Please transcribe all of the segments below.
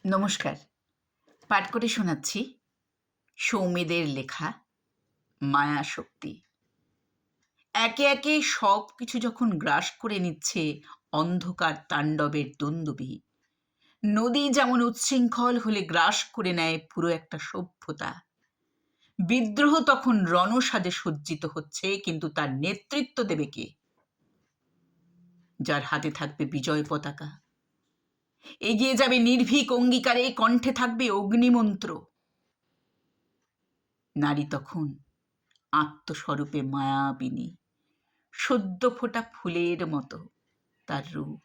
নমস্কার। পাঠ করে শোনাচ্ছি সৌমিদের লেখা মায়াশক্তি। একে একে সব কিছু যখন গ্রাস করে নিচ্ছে অন্ধকার তাণ্ডবের দুন্দুভি, নদী যেমন উচ্ছৃঙ্খল হলে গ্রাস করে নেয় পুরো একটা সভ্যতা। বিদ্রোহ তখন রণসাজে সজ্জিত হচ্ছে, কিন্তু তার নেতৃত্ব দেবে কে? যার হাতে থাকবে বিজয় পতাকা, এগিয়ে যাবে নির্ভীক অঙ্গীকারে, কণ্ঠে থাকবে অগ্নিমন্ত্র। নারী তখন আত্মস্বরূপে মায়াবিনী, সদ্য ফোটা ফুলের মতো তার রূপ।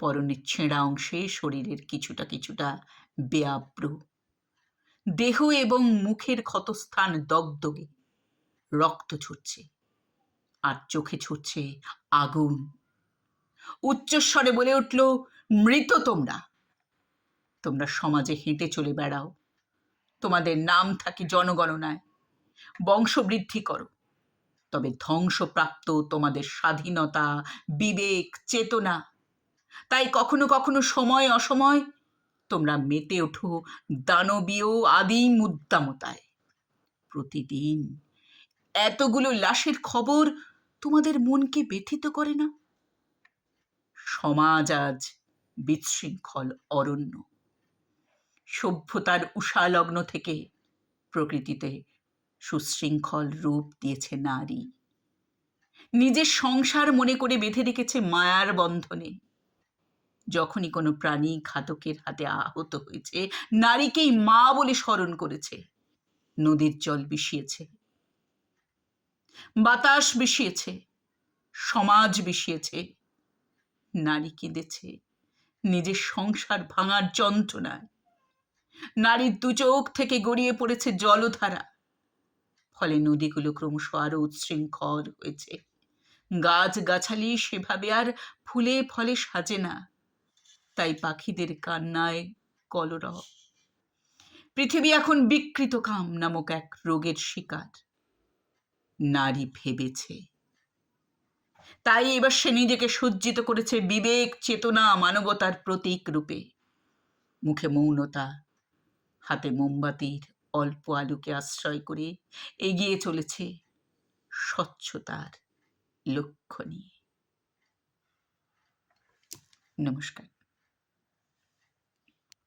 পরনের ছেঁড়া অংশে শরীরের কিছুটা কিছুটা বেআব্র, দেহ এবং মুখের ক্ষতস্থান দগদগে, রক্ত ছুটছে, আর চোখে ছুটছে আগুন। উচ্চস্বরে বলে উঠল, মৃত তোমরা! তোমরা সমাজে হেঁটে চলে বেড়াও, তোমাদের নাম থাকে জনগণনায়, বংশবৃদ্ধি করো, তবে ধ্বংসপ্রাপ্ত তোমাদের স্বাধীনতা, বিবেক, চেতনা। তাই কখনো কখনো সময় অসময় তোমরা মেতে ওঠো দানবীয় আদিম উদ্দামতায়। প্রতিদিন এতগুলো লাশের খবর তোমাদের মনকে ব্যথিত করে না? সমাজ আজ বিশৃঙ্খল অরণ্য। সভ্যতার উষালগ্ন থেকে প্রকৃতিতে সুশৃঙ্খল রূপ দিয়েছে নারী। নিজের সংসার মনে করে বেঁধে রেখেছে মায়ার বন্ধনে। যখনই কোনো প্রাণী ঘাতকের হাতে আহত হয়েছে, নারীকেই মা বলে স্মরণ করেছে। নদীর জল বিষিয়েছে, বাতাস বিষিয়েছে, সমাজ বিষিয়েছে, নারী কেঁদেছে নিজের সংসার ভাঙার যন্ত্রণায়। নারীর দু চোখ থেকে গড়িয়ে পড়েছে জলধারা, ফলে নদীগুলো ক্রমশ আরো উচ্ছৃঙ্খল হয়েছে। গাছগাছালি সেভাবে আর ফুলে ফলে সাজে না, তাই পাখিদের কান্নায় কলরব। পৃথিবী এখন বিকৃত কাম নামক এক রোগের শিকার। নারী ভেবেছে, তাই এবার সে নিজেকে সজ্জিত করেছে বিবেক, চেতনা, মানবতার প্রতীক রূপে। মুখে মৌনতা, হাতে মোমবাতির অল্প আলোকে আশ্রয় করে এগিয়ে চলেছে স্বচ্ছতার লক্ষ্য নিয়ে। নমস্কার।